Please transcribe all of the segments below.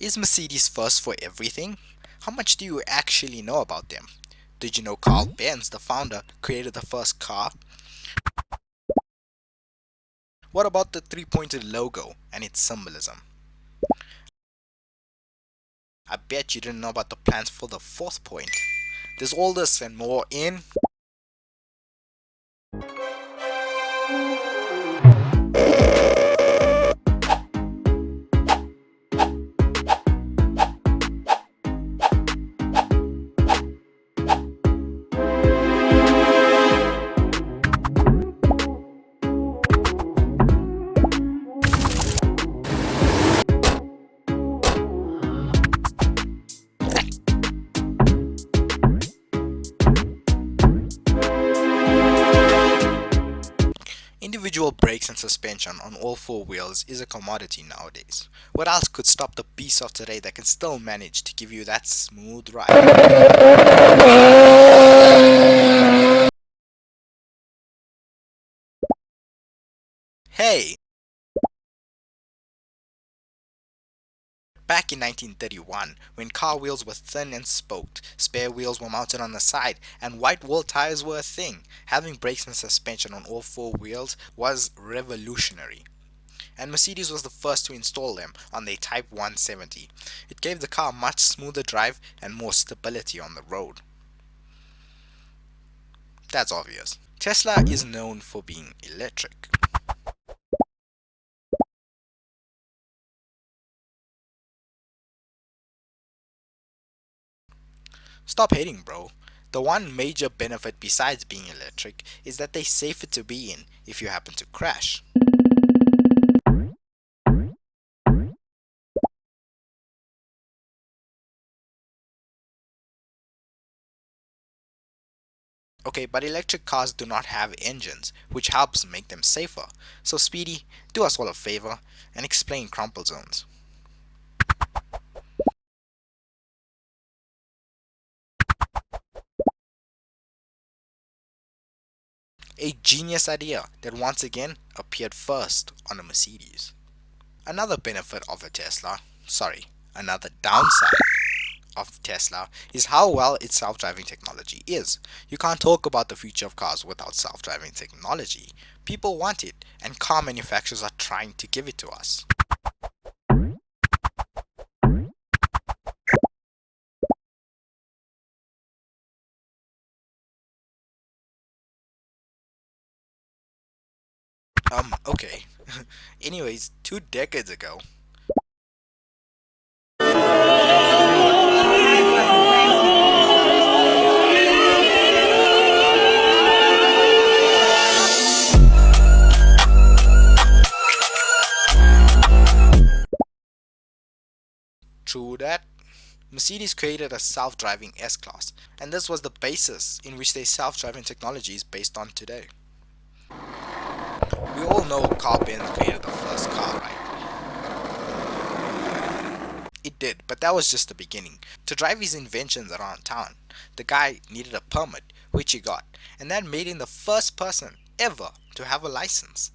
Is Mercedes first for everything? How much do you actually know about them? Did you know Carl Benz, the founder, created the first car? What about the three-pointed logo and its symbolism? I bet you didn't know about the plans for the fourth point. There's all this and more in individual brakes and suspension on all four wheels is a commodity nowadays. What else could stop the beast of today that can still manage to give you that smooth ride? Hey! Back in 1931, when car wheels were thin and spoked, spare wheels were mounted on the side, and white wall tires were a thing, having brakes and suspension on all four wheels was revolutionary. And Mercedes was the first to install them on their Type 170. It gave the car a much smoother drive and more stability on the road. That's obvious. Tesla is known for being electric. Stop hating, bro. The one major benefit besides being electric is that they're safer to be in if you happen to crash. Okay, but electric cars do not have engines, which helps make them safer. So Speedy, do us all a favor and explain crumple zones. A genius idea that once again appeared first on a Mercedes. Another benefit of a Tesla, sorry, another downside of Tesla is how well its self-driving technology is. You can't talk about the future of cars without self-driving technology. People want it, and car manufacturers are trying to give it to us. Okay. Anyways, 2 decades ago, true that, Mercedes created a self-driving S-Class, and this was the basis in which their self-driving technology is based on today. We all know Carl Benz created the first car, right? It did, but that was just the beginning. To drive his inventions around town, the guy needed a permit, which he got, and that made him the first person ever to have a license.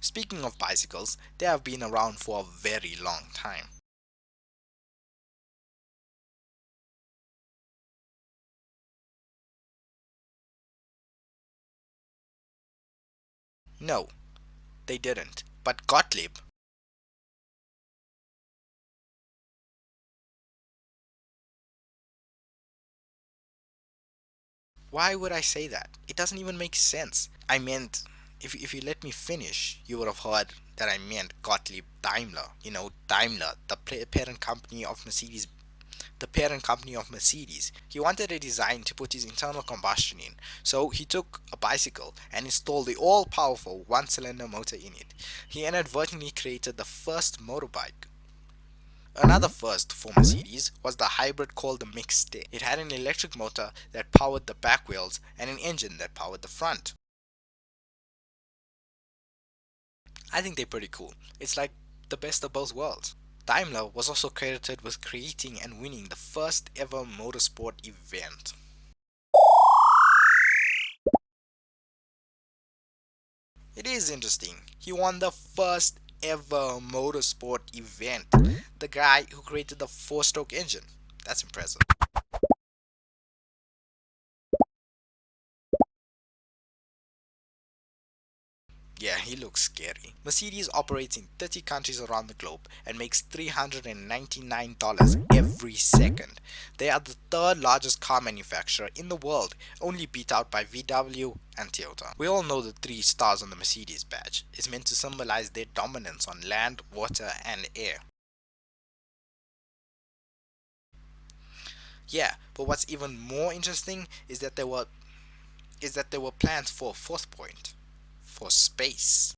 Speaking of bicycles, they have been around for a very long time. No, they didn't. But Gottlieb, why would I say that? It doesn't even make sense. I meant, if you let me finish, you would have heard that I meant Gottlieb Daimler. You know, Daimler, the parent company of Mercedes. The parent company of Mercedes. He wanted a design to put his internal combustion in, so he took a bicycle and installed the all-powerful one-cylinder motor in it. He inadvertently created the first motorbike. Another first for Mercedes was the hybrid called the Mixte. It had an electric motor that powered the back wheels and an engine that powered the front. I think they're pretty cool. It's like the best of both worlds. Daimler was also credited with creating and winning the first ever motorsport event. It is interesting. He won the first ever motorsport event. The guy who created the four-stroke engine. That's impressive. Yeah, he looks scary. Mercedes operates in 30 countries around the globe and makes $399 every second. They are the third largest car manufacturer in the world, only beat out by VW and Toyota. We all know the three stars on the Mercedes badge is meant to symbolize their dominance on land, water, and air. Yeah, but what's even more interesting is that there were plans for a fourth point, for space.